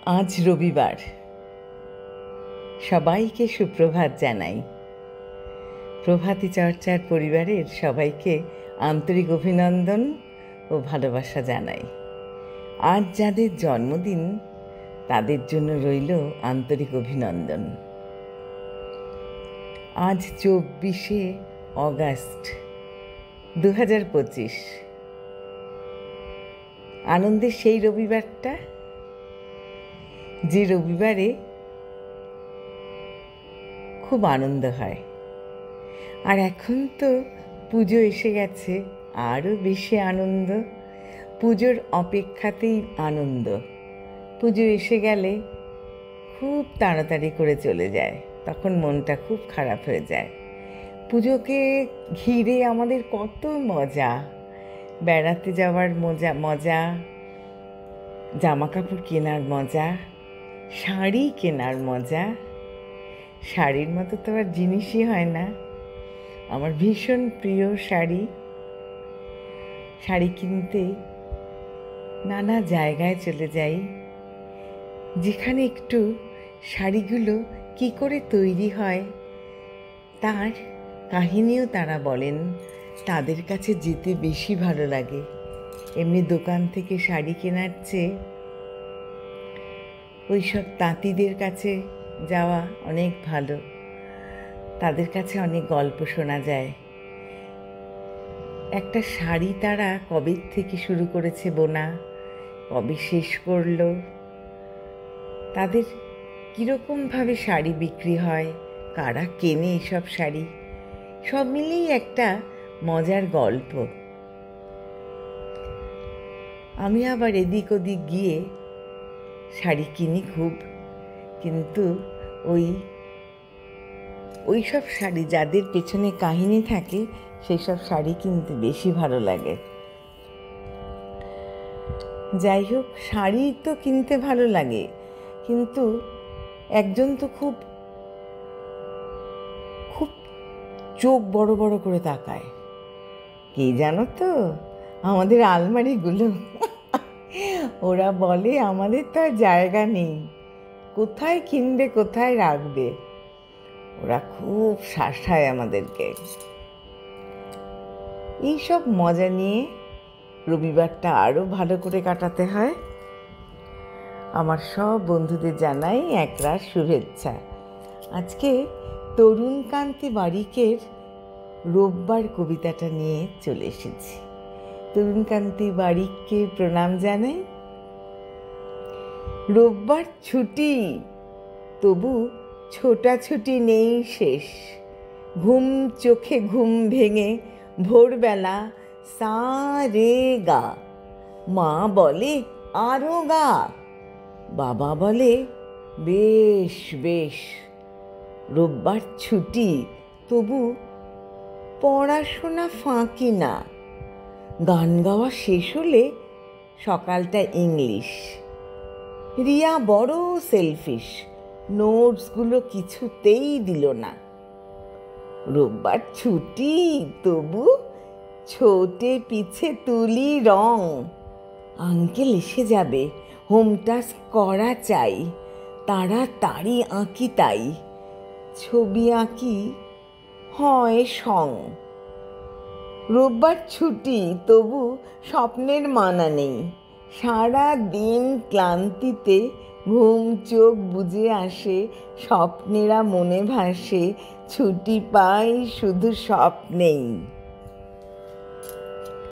আজ রবিবার, সবাইকে সুপ্রভাত জানাই। প্রভাতী চর্চার পরিবারের সবাইকে আন্তরিক অভিনন্দন ও ভালোবাসা জানাই। আজ যাদের জন্মদিন তাদের জন্য রইল আন্তরিক অভিনন্দন। আজ 24শে অগাস্ট 2025। আনন্দের সেই রবিবারটা, যে রবিবারে খুব আনন্দ হয়। আর এখন তো পুজো এসে গেছে, আরও বেশি আনন্দ। পুজোর অপেক্ষাতেই আনন্দ। পুজো এসে গেলে খুব তাড়াতাড়ি করে চলে যায়, তখন মনটা খুব খারাপ হয়ে যায়। পুজোকে ঘিরে আমাদের কত মজা, বেড়াতে যাওয়ার মজা, জামা কাপড় কেনার মজা, শাড়ি কেনার মজা। শাড়ির মতো তো আর জিনিসই হয় না। আমার ভীষণ প্রিয় শাড়ি। শাড়ি কিনতে নানা জায়গায় চলে যাই, যেখানে একটু শাড়িগুলো কি করে তৈরি হয় তার কাহিনীও তারা বলেন। তাদের কাছে যেতে বেশি ভালো লাগে। এমনি দোকান থেকে শাড়ি কেনার চেয়ে ওই সব তাঁতিদের কাছে যাওয়া অনেক ভালো। তাদের কাছে অনেক গল্প শোনা যায়। একটা শাড়ি তারা কবে থেকে শুরু করেছে বোনা, কবে শেষ করলো, তাদের কীরকমভাবে শাড়ি বিক্রি হয়, কারা কেনে এসব শাড়ি, সব মিলিয়েই একটা মজার গল্প। আমি আবার এদিক ওদিক গিয়ে শাড়ি কিনি খুব, কিন্তু ওই সব শাড়ি যাদের পেছনে কাহিনী থাকে সেই সব শাড়ি কিনতে বেশি ভালো লাগে। যাই হোক, শাড়ি তো কিনতে ভালো লাগে, কিন্তু একজন তো খুব খুব চোখ বড় বড় করে তাকায়। কে জানো তো? আমাদের আলমারিগুলো। ওরা বলে আমাদের তো আর জায়গা নেই, কোথায় কিনবে, কোথায় রাখবে। ওরা খুব শাসায় আমাদেরকে। এইসব মজা নিয়ে রবিবারটা আরও ভালো করে কাটাতে হয়। আমার সব বন্ধুদের জানাই একরাশ শুভেচ্ছা। আজকে তরুণকান্তি বারিকের রোববার কবিতাটা নিয়ে চলে এসেছি। তরুণকান্তি বারিককে প্রণাম জানাই। রোববার ছুটি, তবু ছোটাছুটি নেই শেষ। ঘুম চোখে ঘুম ভেঙে ভোরবেলা সা রে গা, মা বলে আরো গা, বাবা বলে বেশ বেশ। রোববার ছুটি, তবু পড়াশোনা ফাঁকি না। গান গাওয়া শেষ হলে সকালটা ইংলিশ। রিয়া বড় সেলফিশ, নোটসগুলো কিছুতেই দিল না। রোববার ছুটি, তবু ছোটে পিছে তুলি রং। আঙ্কেল এসে যাবে, হোম টাস্ক করা চাই, তাড়াতাড়ি আঁকি তাই। ছবি আঁকি হয় সং। রোববার ছুটি, তবু স্বপ্নের মানা নেই। সারা দিন ক্লান্তিতে ঘুম চোখ বুজে আসে, স্বপ্নেরা মনে ভাসে। ছুটি পাই শুধু স্বপ্নেই।